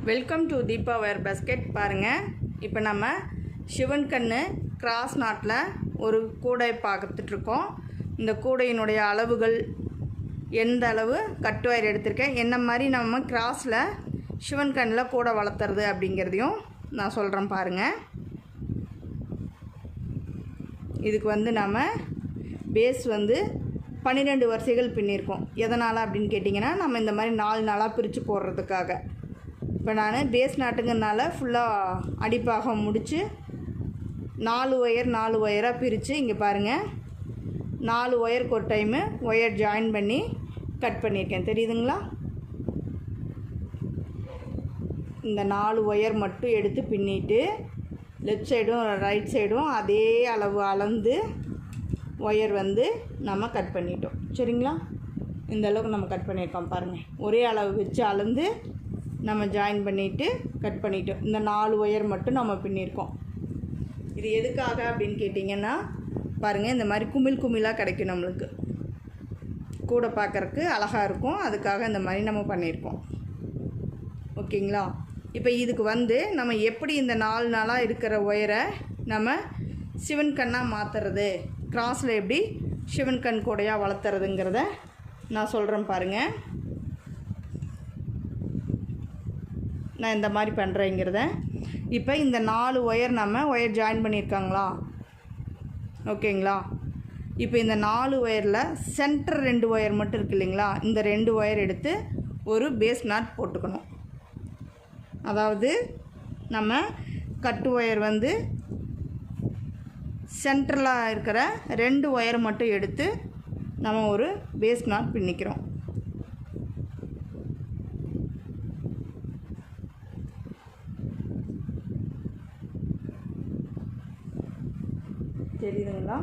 Welcome to Deepa வேர் basket. பாருங்கள், இப்போ நம்ம சிவன் கண்ணு கிராஸ் நாட்டில் ஒரு கூடை பார்த்துட்ருக்கோம். இந்த கூடையினுடைய அளவுகள், எந்த அளவு கட்டு வயர் எடுத்திருக்கேன், என்ன மாதிரி நம்ம கிராஸில் சிவன் கண்ணில் கூடை வளர்த்துறது அப்படிங்கிறதையும் நான் சொல்கிறேன். பாருங்கள், இதுக்கு நம்ம பேஸ் 12 வரிசைகள் பின்னிருக்கோம். எதனால் அப்படின்னு கேட்டிங்கன்னா, நம்ம இந்த மாதிரி 4 நாளாக பிரித்து போடுறதுக்காக. இப்போ நான் பேஸ் நாட்டுங்கிறதுனால ஃபுல்லாக அடிப்பாகம் முடித்து 4 ஒயராக பிரித்து, இங்கே பாருங்கள், 4 ஒயருக்கு ஒரு டைமு ஒயர் ஜாயின் பண்ணி கட் பண்ணியிருக்கேன். தெரியுதுங்களா? இந்த 4 ஒயர் மட்டும் எடுத்து பின்னிட்டு லெஃப்ட் சைடும் ரைட் சைடும் அதே அளவு அளந்து ஒயர் நம்ம கட் பண்ணிட்டோம். சரிங்களா? இந்த அளவுக்கு நம்ம கட் பண்ணியிருக்கோம். பாருங்கள், ஒரே அளவு வச்சு அளந்து நம்ம ஜாயின் பண்ணிவிட்டு கட் பண்ணிட்டோம். இந்த 4 ஒயர் மட்டும் நம்ம பின்னியிருக்கோம். இது எதுக்காக அப்படின்னு கேட்டிங்கன்னா, பாருங்கள், இந்த மாதிரி குமிழாக கிடைக்கும். நம்மளுக்கு கூட பார்க்குறக்கு அழகாக இருக்கும். அதுக்காக இந்த மாதிரி நம்ம பண்ணியிருக்கோம். ஓகேங்களா? இப்போ இதுக்கு நம்ம எப்படி இந்த 4 நாளாக இருக்கிற ஒயரை நம்ம சிவன் கண்ணாக மாற்றுறது, கிராஸில் எப்படி சிவன் கண் கூடையாக வளர்த்துறதுங்கிறத நான் சொல்கிறேன். பாருங்கள், நான் இந்த மாதிரி பண்ணுறேங்கிறத. இப்போ இந்த 4 ஒயர் நம்ம ஒயர் ஜாயின் பண்ணியிருக்காங்களா? ஓகேங்களா? இப்போ இந்த 4 ஒயரில் சென்டர் 2 ஒயர் மட்டும் இருக்குது இல்லைங்களா? இந்த 2 ஒயர் எடுத்து ஒரு பேஸ் நாட் போட்டுக்கணும். அதாவது நம்ம கட்டு ஒயர் சென்ட்ரலாக இருக்கிற 2 ஒயர் மட்டும் எடுத்து நம்ம ஒரு பேஸ் நாட் பின்னிக்கிறோம். தெரியுதுங்களா?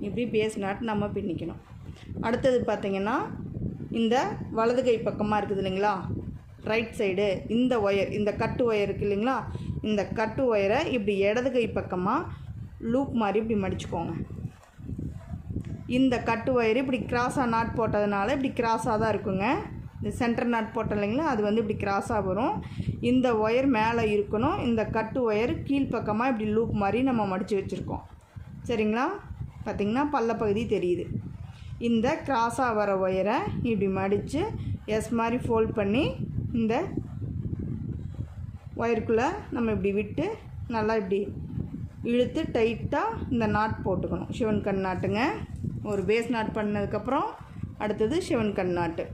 இப்படி பேஸ் நாட் நம்ம பின்னிக்கணும். அடுத்தது பார்த்திங்கன்னா, இந்த வலது கை பக்கமாக இருக்குது இல்லைங்களா, ரைட் சைடு, இந்த ஒயர், இந்த கட்டு ஒயர் இருக்குது இல்லைங்களா, இந்த கட்டு ஒயரை இப்படி இடது கை பக்கமாக லூப் மாதிரி இப்படி மடிச்சுக்கோங்க. இந்த கட்டு ஒயர் இப்படி கிராஸாக நாட் போட்டதுனால இப்படி கிராஸாக தான் இருக்குங்க. இந்த சென்டர் நாட் போட்டோம் இல்லைங்களா, அது இப்படி கிராஸாக வரும். இந்த ஒயர் மேலே இருக்கணும். இந்த கட்டு ஒயர் கீழ்ப்பக்கமாக இப்படி லூப் மாதிரி நம்ம மடித்து வச்சுருக்கோம். சரிங்களா? பார்த்திங்கன்னா பள்ளப்பகுதி தெரியுது. இந்த கிராஸாக வர ஒயரை இப்படி மடித்து எஸ் மாதிரி ஃபோல்ட் பண்ணி இந்த ஒயருக்குள்ளே நம்ம இப்படி விட்டு நல்லா இப்படி இழுத்து டைட்டாக இந்த நாட் போட்டுக்கணும். சிவன் கண் நாட்டுங்க. ஒரு பேஸ் நாட் பண்ணதுக்கப்புறம் அடுத்தது சிவன் கண் நாட்டு.